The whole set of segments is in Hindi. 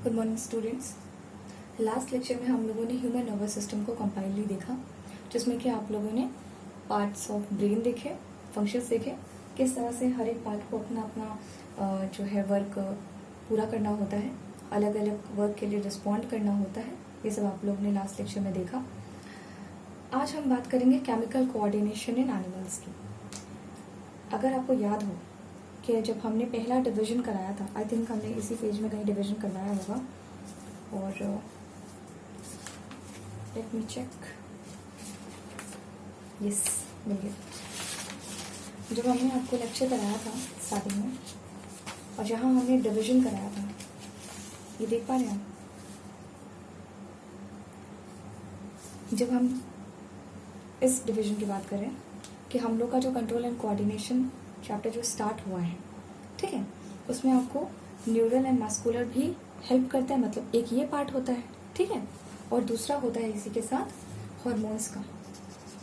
Good morning students. Last lecture में हम लोगों ने ह्यूमन नर्वस सिस्टम को कंपाइलली देखा, जिसमें कि आप लोगों ने पार्ट्स ऑफ ब्रेन देखे, फंक्शंस देखे, किस तरह से हर एक पार्ट को अपना अपना जो है वर्क पूरा करना होता है, अलग अलग वर्क के लिए रिस्पॉन्ड करना होता है। ये सब आप लोग ने लास्ट लेक्चर में देखा। आज हम बात करेंगे केमिकल कोऑर्डिनेशन इन एनिमल्स की। अगर आपको याद हो कि जब हमने पहला डिवीजन कराया था, आई थिंक हमने इसी पेज में कहीं डिवीजन करवाया होगा, और लेट मी चेक, यस मिल गया। जब हमने आपको लेक्चर कराया था स्टार्टिंग में, और जहाँ हमने डिवीजन कराया था, ये देख पा रहे हैं आप? जब हम इस डिवीजन की बात करें कि हम लोग का जो कंट्रोल एंड कोऑर्डिनेशन चैप्टर जो स्टार्ट हुआ है, ठीक है, उसमें आपको न्यूरल एंड मस्कुलर भी हेल्प करता है। मतलब एक ये पार्ट होता है, ठीक है, और दूसरा होता है इसी के साथ हार्मोन्स का।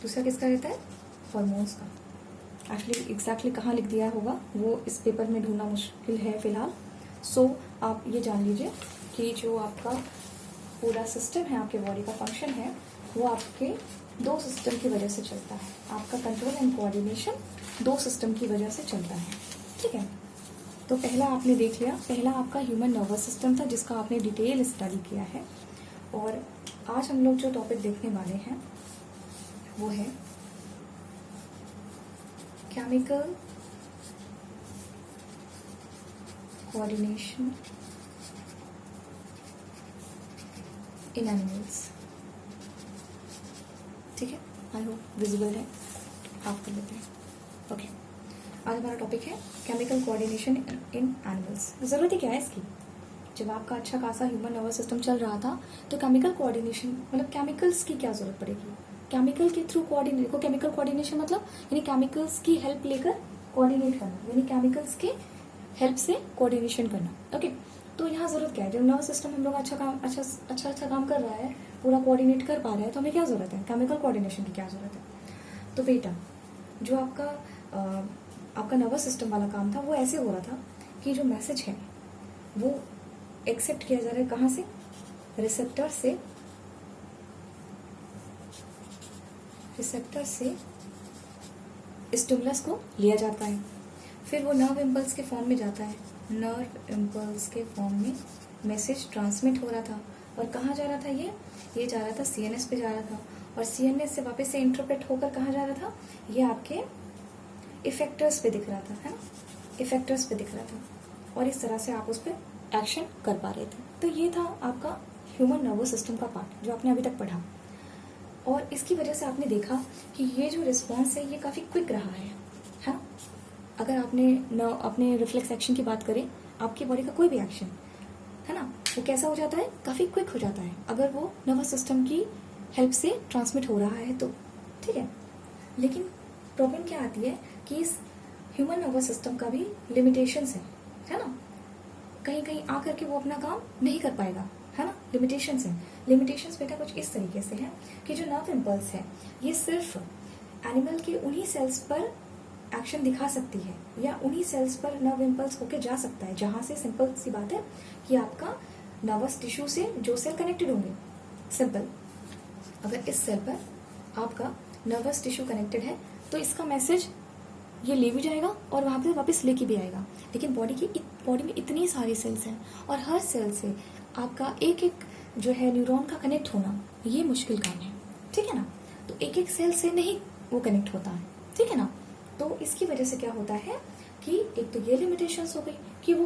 दूसरा किसका रहता है? हार्मोन्स का। एक्चुअली एग्जैक्टली कहाँ लिख दिया होगा वो इस पेपर में ढूंढना मुश्किल है फिलहाल। सो आप ये जान लीजिए कि जो आपका पूरा सिस्टम है, आपके बॉडी का फंक्शन है, वो आपके दो सिस्टम की वजह से चलता है। आपका कंट्रोल एंड कोऑर्डिनेशन दो सिस्टम की वजह से चलता है, ठीक है। तो पहला आपने देख लिया, पहला आपका ह्यूमन नर्वस सिस्टम था, जिसका आपने डिटेल स्टडी किया है। और आज हम लोग जो टॉपिक देखने वाले हैं वो है केमिकल कोऑर्डिनेशन इन एनिमल्स, ठीक है। आई होप विजिबल है, आप कर लेते हैं। ओके, आज हमारा टॉपिक है केमिकल कोऑर्डिनेशन इन एनिमल्स। ज़रूरत क्या है इसकी? जब आपका अच्छा खासा ह्यूमन नर्वस सिस्टम चल रहा था, तो केमिकल कोऑर्डिनेशन मतलब केमिकल्स की क्या ज़रूरत पड़ेगी? केमिकल के थ्रू कोऑर्डिनेट को, केमिकल कोऑर्डिनेशन मतलब यानी केमिकल्स की हेल्प लेकर कोऑर्डिनेट करना, यानी केमिकल्स के हेल्प से कोऑर्डिनेशन करना। ओके, तो यहाँ ज़रूरत क्या है? जब नर्वस सिस्टम हम लोग अच्छा काम कर रहा है, पूरा कोऑर्डिनेट कर पा रहा है, तो हमें क्या ज़रूरत है? केमिकल कोऑर्डिनेशन की क्या ज़रूरत है? तो बेटा, जो आपका नर्वस सिस्टम वाला काम था, वो ऐसे हो रहा था कि जो मैसेज है वो एक्सेप्ट किया जा रहा है कहाँ से? रिसेप्टर से स्टिमुलस को लिया जाता है, फिर वो नर्व इम्पल्स के फॉर्म में जाता है। नर्व इम्पल्स के फॉर्म में मैसेज ट्रांसमिट हो रहा था, और कहाँ जा रहा था? ये जा रहा था सीएनएस पे जा रहा था, और सीएनएस से वापस से इंटरप्रेट होकर कहाँ जा रहा था? ये आपके इफेक्टर्स पे दिख रहा था, है ना, इफेक्टर्स पे दिख रहा था, और इस तरह से आप उस पर एक्शन कर पा रहे थे। तो ये था आपका ह्यूमन नर्वस सिस्टम का पार्ट, जो आपने अभी तक पढ़ा। और इसकी वजह से आपने देखा कि ये जो रिस्पॉन्स है ये काफ़ी क्विक रहा है ना। अगर अपने रिफ्लेक्स एक्शन की बात करें, आपकी बॉडी का कोई भी एक्शन, है ना, वो कैसा हो जाता है? काफ़ी क्विक हो जाता है, अगर वो नर्वस सिस्टम की हेल्प से ट्रांसमिट हो रहा है तो, ठीक है। लेकिन प्रॉब्लम क्या आती है कि इस ह्यूमन नर्वस सिस्टम का भी लिमिटेशंस है ना। कहीं कहीं आकर के वो अपना काम नहीं कर पाएगा, है ना, लिमिटेशंस है। लिमिटेशंस बेटा कुछ इस तरीके से है कि जो नर्व इम्पल्स है, ये सिर्फ एनिमल के उन्हीं सेल्स पर एक्शन दिखा सकती है, या उन्हीं सेल्स पर नर्व इम्पल्स होके जा सकता है जहाँ से, सिंपल सी बात है कि आपका नर्वस टिश्यू से जो सेल कनेक्टेड होंगे, सिंपल, अगर इस सेल पर आपका नर्वस टिश्यू कनेक्टेड है तो इसका मैसेज ये ले भी जाएगा और वहाँ पे वापस लेके भी आएगा। लेकिन बॉडी में इतनी सारी सेल्स हैं, और हर सेल से आपका एक एक जो है न्यूरॉन का कनेक्ट होना, ये मुश्किल काम है, ठीक है ना। तो एक एक सेल से नहीं वो कनेक्ट होता है, ठीक है ना। तो इसकी वजह से क्या होता है कि एक तो ये लिमिटेशंस हो गई कि वो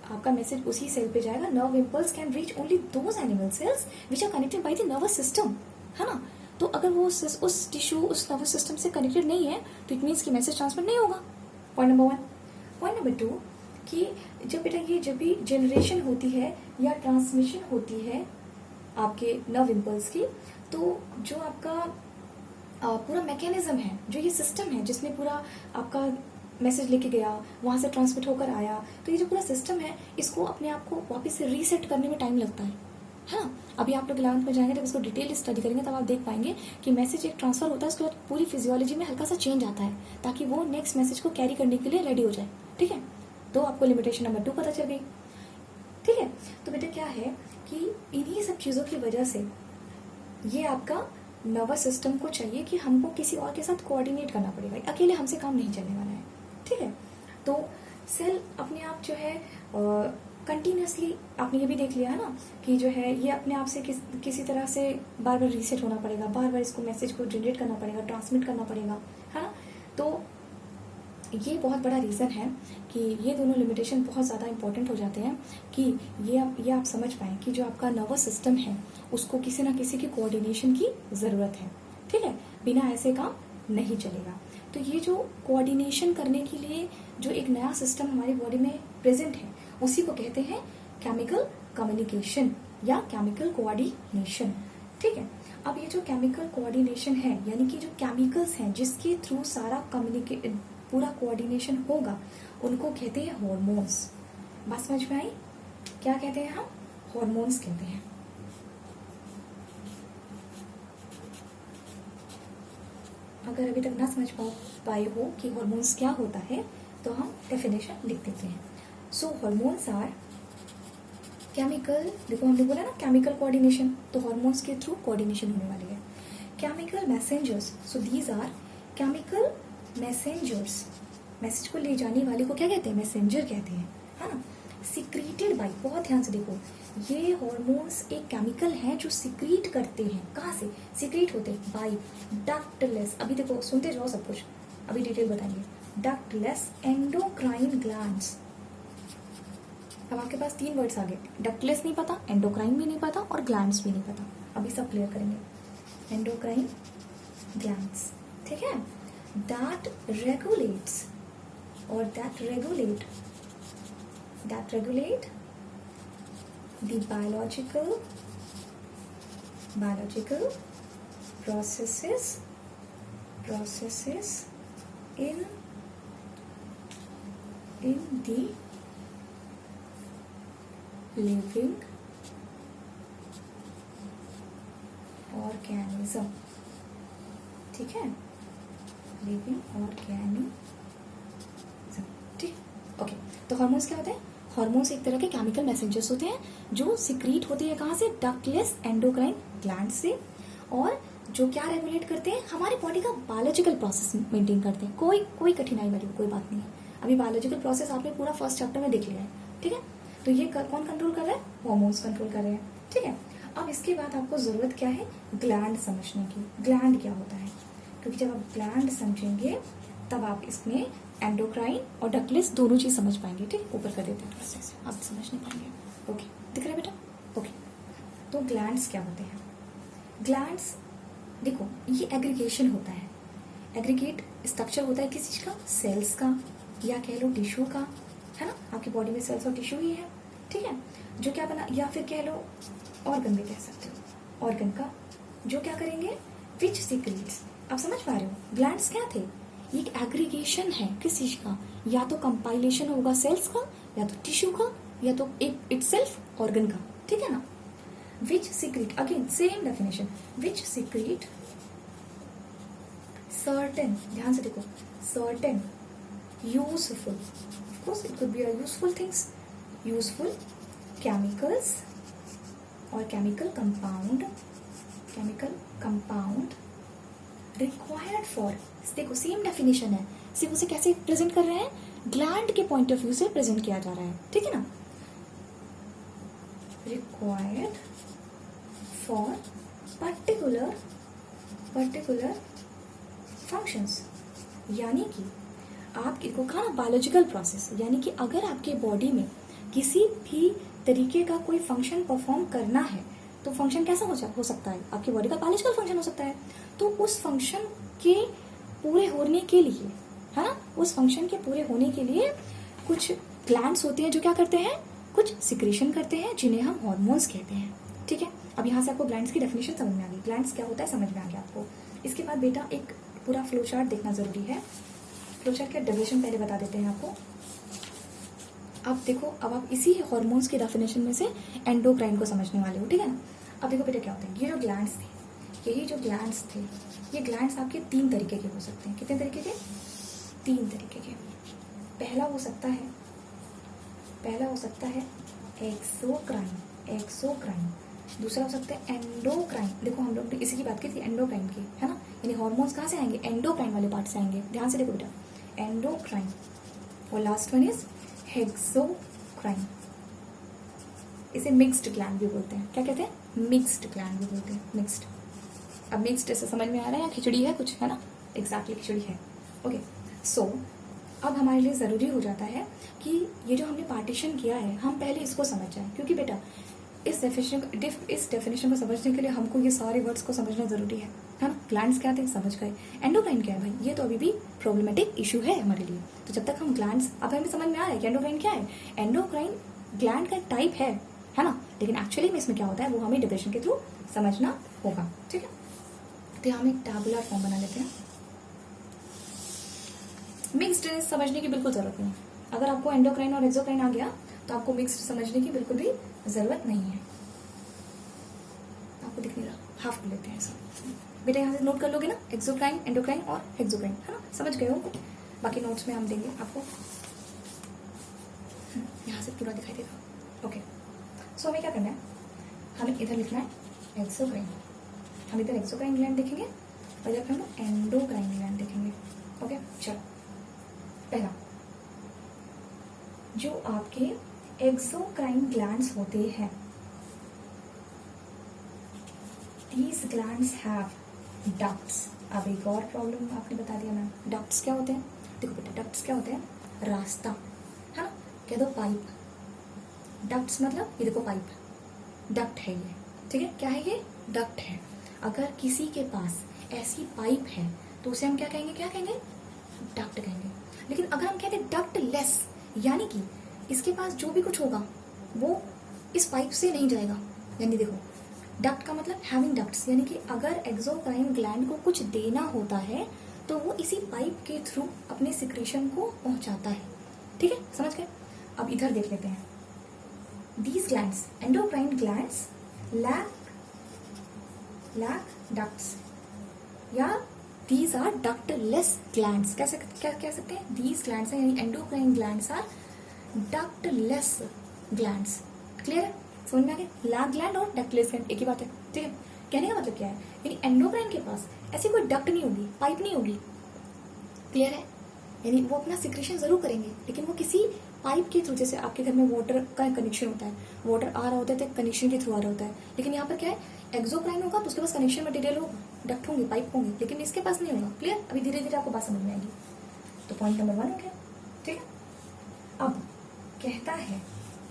आपका मैसेज उसी सेल पे जाएगा। Nerve impulse can reach only those animal cells which are connected by the nervous system, है ना। तो अगर वो उस टिश्यू, उस नर्वस सिस्टम से कनेक्टेड नहीं है, तो इट मीन्स कि मैसेज ट्रांसफर नहीं होगा। Point number 1। पॉइंट नंबर 2 कि जब बेटा ये जब भी जनरेशन होती है या ट्रांसमिशन होती है आपके नर्व इम्पल्स की, तो जो आपका पूरा मैकेनिज्म है, जो ये सिस्टम है जिसमें पूरा आपका मैसेज लेके गया, वहाँ से ट्रांसमिट होकर आया, तो ये जो पूरा सिस्टम है, इसको अपने आप को वापस से रीसेट करने में टाइम लगता है ना। अभी आप लोग 11th में जाएंगे, जब इसको डिटेल स्टडी करेंगे तब आप देख पाएंगे कि मैसेज एक ट्रांसफर होता है, उसके बाद पूरी फिजियोलॉजी में हल्का सा चेंज आता है, ताकि वो नेक्स्ट मैसेज को कैरी करने के लिए रेडी हो जाए, ठीक है। तो आपको लिमिटेशन नंबर 2 पता चल गई, ठीक है। तो बेटा क्या क्या है कि इन्हीं सब चीज़ों की वजह से ये आपका नर्वस सिस्टम को चाहिए कि हमको किसी और के साथ कोऑर्डिनेट करना पड़ेगा, अकेले हमसे काम नहीं चलने वाला है, ठीक है। तो सेल अपने आप जो है कंटिन्यूसली, आपने ये भी देख लिया है ना कि जो है ये अपने आप से किसी तरह से बार बार रीसेट होना पड़ेगा, बार बार इसको मैसेज को जनरेट करना पड़ेगा, ट्रांसमिट करना पड़ेगा, है ना। तो ये बहुत बड़ा रीज़न है कि ये दोनों लिमिटेशन बहुत ज़्यादा इंपॉर्टेंट हो जाते हैं कि ये आप समझ पाएँ कि जो आपका नर्वस सिस्टम है उसको किसी ना किसी की कोऑर्डिनेशन की ज़रूरत है, ठीक है। बिना ऐसे काम नहीं चलेगा। तो ये जो कोऑर्डिनेशन करने के लिए जो एक नया सिस्टम हमारी बॉडी में प्रेजेंट है उसी को कहते हैं केमिकल कम्युनिकेशन या केमिकल कोऑर्डिनेशन, ठीक है। अब ये जो केमिकल कोऑर्डिनेशन है यानी कि जो केमिकल्स हैं जिसके थ्रू सारा पूरा कोऑर्डिनेशन होगा उनको कहते हैं हॉर्मोन्स। बात समझ में आई? क्या कहते हैं हम? हॉर्मोन्स कहते हैं। अगर अभी तक ना समझ पाए हो कि हॉर्मोन्स क्या होता है तो हम डेफिनेशन लिख देते हैं। सो हॉर्मोन्स आर केमिकल, देखो हमने बोला ना केमिकल कोऑर्डिनेशन, तो हॉर्मोन्स के थ्रू कोऑर्डिनेशन होने वाली है। Chemical messengers, so these are chemical messengers, message को ले जाने वाले को क्या कहते हैं? मैसेंजर कहते हैं, है ना। सिक्रीटेड बाई, बहुत ध्यान से देखो, ये हॉर्मोन्स एक केमिकल है जो सिक्रीट करते हैं। कहाँ से सिक्रीट होते हैं? बाई डक्टलेस, अभी देखो सुनते जाओ सब कुछ, अभी डिटेल बताएंगे। Ductless endocrine glands. अब आपके पास 3 वर्ड्स आ गए, डक्टलेस नहीं पता, एंडोक्राइन भी नहीं पता और ग्लैंड्स भी नहीं पता, अभी सब क्लियर करेंगे। एंडोक्राइन ग्लैंड्स, ठीक है। that regulates the biological processes in the living organism, ठीक है, लिविंग ऑर्गेनिज्म, ठीक। ओके, तो हार्मोन्स क्या होते हैं? हार्मोन्स एक तरह के केमिकल मैसेंजर्स होते हैं जो सिक्रीट होते हैं कहाँ से? डक्टलेस एंडोक्राइन ग्लैंड से, और जो क्या रेगुलेट करते हैं? हमारे बॉडी का बायोलॉजिकल प्रोसेस मेंटेन करते हैं। कोई कठिनाई वाली कोई बात नहीं है, अभी बायोलॉजिकल प्रोसेस आपने पूरा फर्स्ट चैप्टर में देख लिया है, ठीक है। तो ये कौन कंट्रोल कर रहा है? हार्मोन्स कंट्रोल कर रहे हैं, ठीक है। अब इसके बाद आपको जरूरत क्या है? ग्लैंड समझने की। ग्लैंड क्या होता है? क्योंकि जब आप ग्लैंड समझेंगे तब आप इसमें एंडोक्राइन और डक्टलेस दोनों चीज समझ पाएंगे, ठीक। ऊपर कर देते हैं थोड़ा सा, आप समझ नहीं पाएंगे। ओके, दिख रहा है बेटा? ओके, तो ग्लैंड्स क्या होते हैं? ग्लैंड्स देखो, ये एग्रीगेशन होता है, एग्रीगेट स्ट्रक्चर होता है किसी चीज का, सेल्स का या कह लो टिश्यू का, है ना। आपकी बॉडी में सेल्स और टिश्यू ही है, ठीक है, जो क्या बना, या फिर कह लो ऑर्गन भी कह सकते हो, ऑर्गन का जो क्या करेंगे? विच सीक्रेट्स। आप समझ पा रहे हो? ग्लैंड्स क्या थे? ये एक एग्रीगेशन है किस चीज का, या तो कंपाइलेशन होगा सेल्स का, या तो टिश्यू का, या तो इटसेल्फ ऑर्गन का, ठीक है ना। विच सीक्रेट, अगेन सेम डेफिनेशन, विच सीक्रेट सर्टेन, ध्यान से देखो, certain useful, of course it could be a useful things, useful chemicals और केमिकल कंपाउंड रिक्वायर्ड फॉर, देखो सेम डेफिनेशन है, सिर्फ उसे कैसे प्रेजेंट कर रहे हैं? ग्लैंड के पॉइंट ऑफ व्यू से प्रेजेंट किया जा रहा है, ठीक है ना। रिक्वायर्ड फॉर पर्टिकुलर फंक्शंस, यानी कि आपको कहा ना बायोलॉजिकल प्रोसेस, यानी कि अगर आपके बॉडी में किसी भी तरीके का कोई फंक्शन परफॉर्म करना है तो फंक्शन कैसा हो सकता है? आपकी बॉडी का बायोलॉजिकल फंक्शन हो सकता है। तो उस फंक्शन के पूरे होने के लिए, है ना, उस फंक्शन के पूरे होने के लिए कुछ ग्लैंड्स होते हैं जो क्या करते हैं? कुछ सिक्रीशन करते हैं जिन्हें हम हार्मोन्स कहते हैं, ठीक है। अब यहाँ से आपको ग्लैंड्स की डेफिनेशन समझ में आ गई, ग्लैंड्स क्या होता है समझ में आ गया आपको। इसके बाद बेटा एक पूरा फ्लो चार्ट देखना जरूरी है। फ्लो चार्ट का डेफिनेशन पहले बता देते हैं आपको। अब देखो, अब आप इसी हार्मोन्स की डेफिनेशन में से एंडोक्राइन को समझने वाले हो, ठीक है ना। अब देखो बेटा क्या होता है, ये जो ग्लैंड्स थे, यही जो ग्लैंड्स थे, ये ग्लैंड्स आपके 3 तरीके के हो सकते हैं। कितने तरीके के? 3 तरीके के। पहला हो सकता है एक्सोक्राइन, एक्सोक्राइन। दूसरा हो सकता है एंडोक्राइन। देखो हम लोग इसी की बात की थी, एंडोक्राइन की, है ना, यानी हॉर्मोन्स कहाँ से आएंगे, एंडोक्राइन वाले पार्ट से आएंगे। ध्यान से देखो बेटा, एंडोक्राइन। और लास्ट वन इज हेक्सोक्राइन। इसे मिक्स्ड ग्लैंड भी बोलते हैं। क्या कहते हैं, मिक्स्ड ग्लैंड भी बोलते हैं, मिक्स्ड। अब मिक्स्ड ऐसे समझ में आ रहा है या खिचड़ी है कुछ, है ना, एग्जैक्टली खिचड़ी है। ओके, सो अब हमारे लिए ज़रूरी हो जाता है कि ये जो हमने पार्टीशन किया है हम पहले इसको समझ जाएं, क्योंकि बेटा इस डेफिनेशन को समझने के लिए हमको ये सारे वर्ड्स को समझना ज़रूरी है ना। ग्लैंड्स क्या थे समझ गए, एंडोक्राइन क्या है भाई, ये तो अभी भी प्रॉब्लमेटिक इशू है हमारे लिए। तो जब तक हम ग्लैंड्स, अब हमें समझ में आ रहा है कि एंडोक्राइन क्या है, एंडोक्राइन ग्लैंड का एक टाइप है ना, लेकिन एक्चुअली में इसमें क्या होता है वो हमें डेफिनेशन के थ्रू समझना होगा। ठीक है, तो हम एक टैबुलर फॉर्म बना लेते हैं। मिक्स्ड समझने की बिल्कुल जरूरत नहीं। अगर आपको एंडोक्राइन और एक्सोक्राइन आ गया तो आपको मिक्स्ड समझने की बिल्कुल भी जरूरत नहीं है। आपको दिख नहीं रहा, हाफ लेते हैं ऐसा बेटा, यहाँ से नोट कर लोगे ना, एक्सोक्राइन, एंडोक्राइन और हेक्सोक्राइन, है ना, समझ गए हो। बाकी नोट्स में हम देंगे आपको, यहाँ से पूरा दिखाई देगा। ओके, सो हमें क्या करना है, हमें इधर लिखना है एक्सोक्राइन, हम इधर एक्सोक्राइन ग्लैंड देखेंगे और इधर हम एंडोक्राइन ग्लैंड देखेंगे। ओके, चलो पहला, जो आपके एक्सोक्राइन ग्लैंड्स होते हैं, these glands have ducts। अब एक और प्रॉब्लम आपने बता दिया मैम, डक्ट्स क्या होते हैं। देखो बेटा, डक्ट्स क्या होते हैं, रास्ता, है ना, कह दो पाइप। डक्ट्स मतलब ये देखो पाइप, डक्ट है ये, ठीक है, क्या है ये, डक्ट है। अगर किसी के पास ऐसी पाइप है तो उसे हम क्या कहेंगे, क्या कहेंगे, डक्ट कहेंगे। लेकिन अगर हम कहते हैं डक्ट लेस, यानी कि इसके पास जो भी कुछ होगा वो इस पाइप से नहीं जाएगा, यानी देखो डक्ट का मतलब हैविंग डक्ट्स, यानी कि अगर एक्सोक्राइन ग्लैंड को कुछ देना होता है तो वो इसी पाइप के थ्रू अपने सिक्रेशन को पहुंचाता है। ठीक है, समझ गए। अब इधर देख लेते हैं, these glands, endocrine glands lack ducts, या दीज आर डक्टलेस ग्लैंड्स। क्या कह सकते हैं, दीज ग्लैंड्स हैं, यानी endocrine glands are ductless glands. Clear है, समझ में आ गया, लैक ग्लैंड और डक्टलेस ग्लैंड एक ही बात है। ठीक है, कहने का मतलब क्या है, यानी एंडोक्राइन के पास ऐसी कोई डक्ट नहीं होगी, पाइप नहीं होगी। क्लियर है, यानी वो अपना सिक्रेशन जरूर करेंगे लेकिन वो किसी पाइप के थ्रू, जैसे आपके घर में वाटर का कनेक्शन होता है, वाटर आ रहा होता है तो कनेक्शन के थ्रू आ रहा होता है, लेकिन यहाँ पर क्या है, एक्सोक्राइन होगा तो उसके पास कनेक्शन मटेरियल होगा, डक्ट होंगे, पाइप होंगे, लेकिन इसके पास नहीं होगा। क्लियर, अभी धीरे धीरे आपको बात समझ में आएगी। तो पॉइंट नंबर 1 हो गया। ठीक है, अब कहता है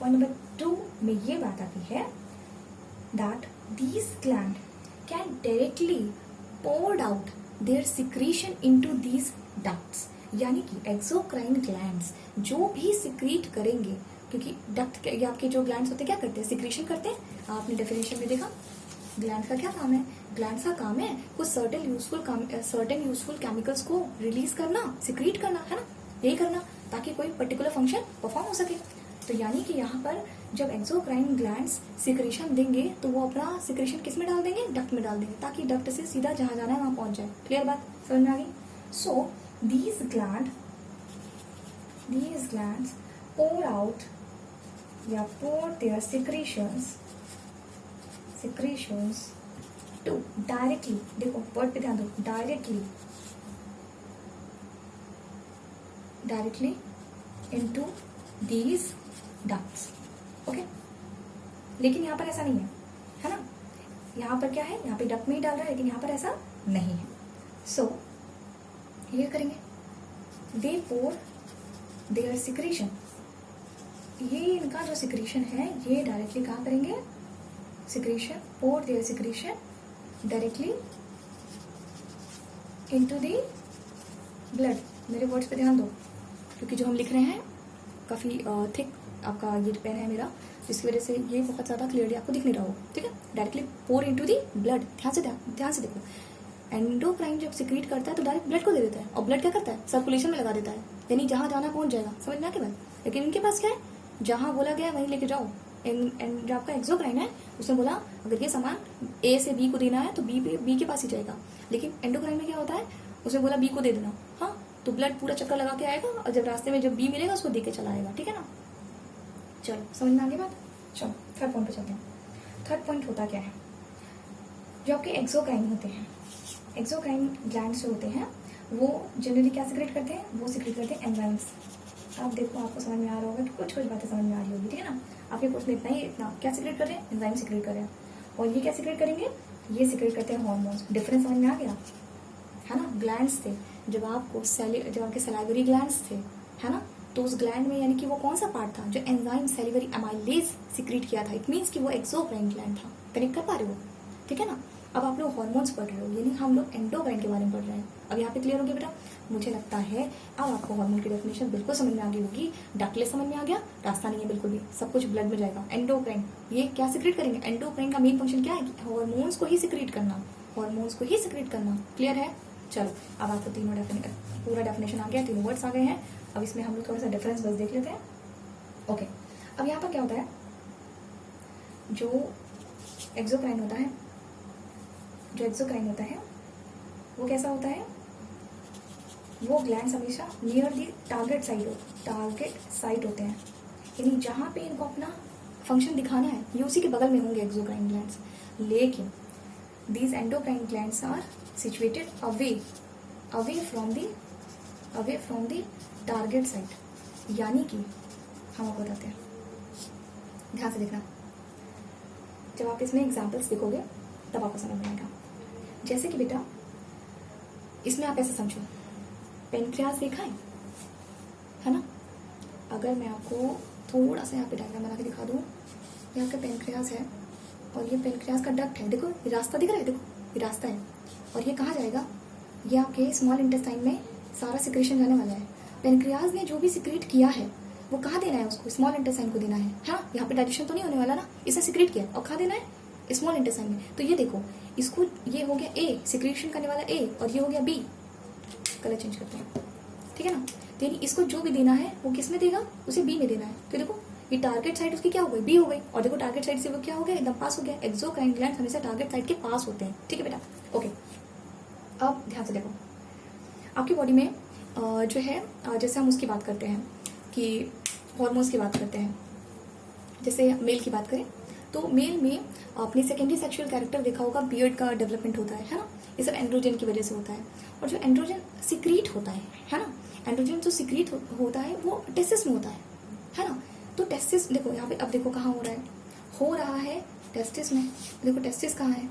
पॉइंट नंबर 2 में ये बात आती है that these gland can directly pour out their secretion into these ducts। यानी कि एक्सोक्राइन ग्लैंड्स जो भी सिक्रीट करेंगे, क्योंकि डक्ट ये आपके जो ग्लैंड्स होते हैं क्या करते हैं, सिक्रेशन करते हैं। आपने डेफिनेशन में देखा ग्लैंड का क्या काम है, ग्लैंड का काम है कुछ सर्टेन यूजफुल केमिकल्स को रिलीज करना, सिक्रीट करना, है ना, यही करना, ताकि कोई पर्टिकुलर फंक्शन परफॉर्म हो सके। तो यानी कि यहाँ पर जब एक्सोक्राइन ग्लैंड्स सिक्रेशन देंगे तो वो अपना सिक्रेशन किस में डाल देंगे, डक्ट में डाल देंगे, ताकि डक्ट से सीधा जहाँ जाना है वहाँ पहुँच जाए। क्लियर बात, समझ में आ गई। सो these glands pour out या pour their secretions to directly, देखो वर्ड पे ध्यान दो, directly into these ducts। Okay, लेकिन यहाँ पर ऐसा नहीं है ना, यहाँ पर क्या है, यहाँ पे डक्ट में ही डाल रहा है, लेकिन यहाँ पर ऐसा नहीं है। सो ये करेंगे, दे पोर देयर सिक्रेशन, ये इनका जो सिक्रेशन है ये डायरेक्टली कहाँ करेंगे, secretion, pour their secretion directly into the blood. मेरे वर्ड्स पे ध्यान दो, क्योंकि जो हम लिख रहे हैं काफ़ी थिक आपका ये पेन है मेरा, जिसकी वजह से ये बहुत ज़्यादा क्लियरली आपको दिख नहीं रहा हो। ठीक है, directly pour into the blood. ध्यान से देखो, एंडोक्राइन जब सिक्रीट करता है तो डायरेक्ट ब्लड को दे देता है, और ब्लड क्या करता है, सर्कुलेशन में लगा देता है, यानी जहाँ जाना पहुँच जाएगा। समझ में आ गया। लेकिन इनके पास क्या है, जहाँ बोला गया वहीं लेके जाओ। जो आपका एक्सोक्राइन है उसने बोला अगर ये सामान ए से बी को देना है तो बी के पास ही जाएगा, लेकिन एंडोक्राइन में क्या होता है, उसने बोला बी को दे देना, हाँ, तो ब्लड पूरा चक्कर लगा के आएगा और जब रास्ते में जब बी मिलेगा उसको दे के चला आएगा। ठीक है ना, चलो समझ में आ गई बात। चलो थर्ड पॉइंट पे चलते हैं। थर्ड पॉइंट होता क्या है, जो आपके एक्सोक्राइन होते हैं, एक्सोक्राइन ग्लैंड्स जो होते हैं वो जनरली क्या सिक्रेट करते हैं, वो सिक्रेट करते हैं एंजाइम्स। आप देखो, आपको समझ में आ रहा होगा कि कुछ कुछ बातें समझ में आ रही होगी, ठीक है ना। आपके कोर्स में इतना ही, इतना क्या सिक्रेट कर रहे हैं, एंजाइम सिक्रेट कर रहे हैं। और ये क्या सिक्रेट करेंगे, ये सिक्रेट करते हैं हॉर्मोन्स। डिफरेंस समझ में आ गया है ना। ग्लैंड्स थे, जब आपके सलाइवरी ग्लैंड्स थे, है ना, तो उस ग्लैंड में यानी कि वो कौन सा पार्ट था जो एंजाइम सैलिवरी अमाइलेज सिक्रीट किया था, इट मीन्स कि वो एक्सोक्राइन ग्लैंड था। कनेक्ट कर पा रहे हो, ठीक है ना। अब आप लोग हार्मोन्स पढ़ रहे हो, यानी हम लोग एंडोक्राइन के बारे में पढ़ रहे हैं। अब यहाँ पे क्लियर हो गया बेटा, मुझे लगता है अब आपको हार्मोन की डेफिनेशन बिल्कुल समझ में आ गई होगी। डकलेस समझ में आ गया, रास्ता नहीं है बिल्कुल भी, सब कुछ ब्लड में जाएगा। एंडोक्राइन ये क्या सिक्रेट करेंगे, एंडोक्राइन का मेन फंक्शन क्या है, हार्मोन्स को ही सिक्रेट करना, हार्मोन्स को ही सिक्रेट करना। क्लियर है। चलो अब आपको तीनों पूरा डेफिनेशन आ गया, तीनों वर्ड्स आ गए हैं। अब इसमें हम लोग थोड़ा सा डिफरेंस बस देख लेते हैं। ओके, अब यहाँ पर क्या होता है, जो एक्सोक्राइन होता है, जो एक्सोक्राइन होता है वो कैसा होता है, वो ग्लैंड्स हमेशा नियर दी टारगेट साइट होते हैं, यानी जहाँ पे इनको अपना फंक्शन दिखाना है ये उसी के बगल में होंगे एक्सोक्राइन ग्लैंड्स। लेकिन these endocrine glands are situated away from the target site. यानी कि हम आपको बताते हैं, ध्यान से देखना, जब आप इसमें एग्जाम्पल्स देखोगे तब आपको समझ में आएगा। जैसे कि बेटा इसमें आप ऐसे समझो, पेनक्रियास देखा है ना। अगर मैं आपको थोड़ा सा यहाँ पे डायग्राम बना के दिखा दूँ, यहाँ का पेनक्रियास है और ये पेनक्रियास का डक्ट है, देखो ये रास्ता दिख रहा है, देखो ये रास्ता है। और ये कहाँ जाएगा, ये आपके स्मॉल इंटेस्टाइन में सारा सिक्रेशन जाने वाला है। पेनक्रियास ने जो भी सिक्रेट किया है वो कहाँ देना है, उसको स्मॉल इंटेस्टाइन को देना है। हाँ, यहाँ पे डाइजेशन तो नहीं होने वाला ना, इसने सिक्रेट किया और कहाँ देना है, स्मॉल इंटेस्टाइन में। तो ये देखो, इसको ये हो गया ए, सिक्रेशन करने वाला ए, और ये हो गया बी। कलर चेंज करते हैं, ठीक है ना। तो इसको जो भी देना है वो किस में देगा, उसे बी में देना है। तो देखो ये टारगेट साइड उसकी क्या हो गई, बी हो गई। और देखो टारगेट साइड से वो क्या हो गया, एकदम पास हो गया। एक्सोक्राइन ग्लैंड हमेशा टारगेट साइड के पास होते हैं, ठीक है बेटा। ओके, अब ध्यान से देखो, आपकी बॉडी में जो है, जैसे हम उसकी बात करते हैं कि हॉर्मोन्स की बात करते हैं, जैसे मेल की बात करें तो मेल में आपने सेकेंडरी सेक्सुअल कैरेक्टर देखा होगा, बियर्ड का डेवलपमेंट होता है ना। ये सब एंड्रोजन की वजह से होता है। और जो एंड्रोजन सिक्रीट होता है ना, एंड्रोजन जो सिक्रीट होता है वो टेस्टिस में होता है ना। तो टेस्टिस देखो यहाँ पे, अब देखो कहाँ हो रहा है टेस्टिस में। देखो टेस्टिस कहाँ है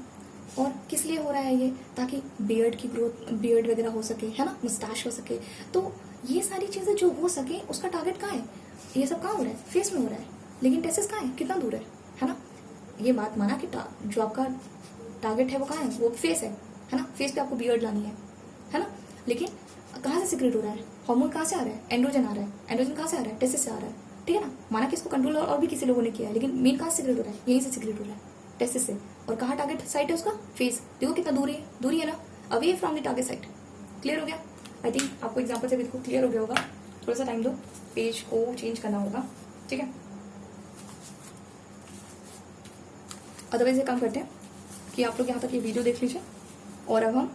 और किस लिए हो रहा है ये, ताकि बियर्ड की ग्रोथ, बियर्ड वगैरह हो सके, है ना, मुस्टाश हो सके। तो ये सारी चीजें जो हो सके उसका टारगेट कहाँ है, ये सब कहाँ हो रहा है, फेस में हो रहा है। लेकिन टेस्टिस कहाँ है, कितना दूर है ना। ये बात माना कि जो आपका टारगेट है वो कहाँ है, वो फेस है ना। फेस पे आपको बियर्ड लानी है ना। लेकिन कहाँ से सिक्रेट हो रहा है, हार्मोन कहाँ से आ रहा है, एंड्रोजन आ रहा है। एंड्रोजन कहाँ से आ रहा है, टेस्टिस से आ रहा है, ठीक है ना। माना कि इसको कंट्रोल और भी किसी लोगों ने किया है, लेकिन मेन कहाँ से सिक्रेट हो रहा है, यहीं से सिक्रेट हो रहा है, टेस्टिस से। और कहाँ टारगेट साइट है उसका, फेस। देखो कितना दूरी है ना, away from the target site. Clear हो गया। आई थिंक आपको एग्जाम्पल से बिल्कुल क्लियर हो गया होगा। थोड़ा सा टाइम दो, पेज को चेंज करना होगा, ठीक है। अदरवाइज ये काम करते हैं कि आप लोग यहाँ तक ये वीडियो देख लीजिए और अब हम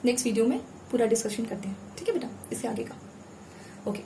नेक्स्ट वीडियो में पूरा डिस्कशन करते हैं, ठीक है बेटा, इसके आगे का। ओके।